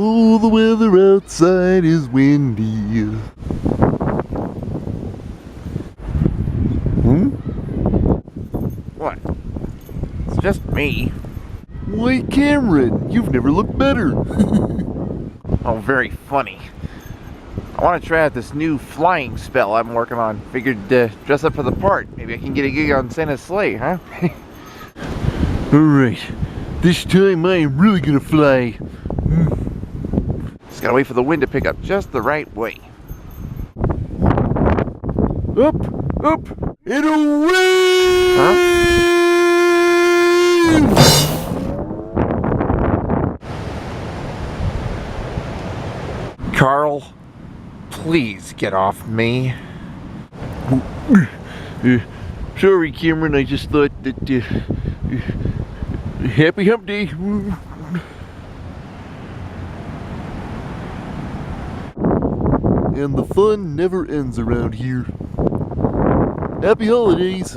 Oh, the weather outside is windy. What? It's just me. Why, Cameron, you've never looked better. Oh, very funny. I want to try out this new flying spell I'm working on. Figured dress up for the part. Maybe I can get a gig on Santa's sleigh, huh? Alright, this time I am really gonna fly. Just gotta wait for the wind to pick up just the right way. Up, up, and away! Huh? Carl, please get off me. Sorry, Cameron, I just thought that, happy hump day. And the fun never ends around here. Happy holidays!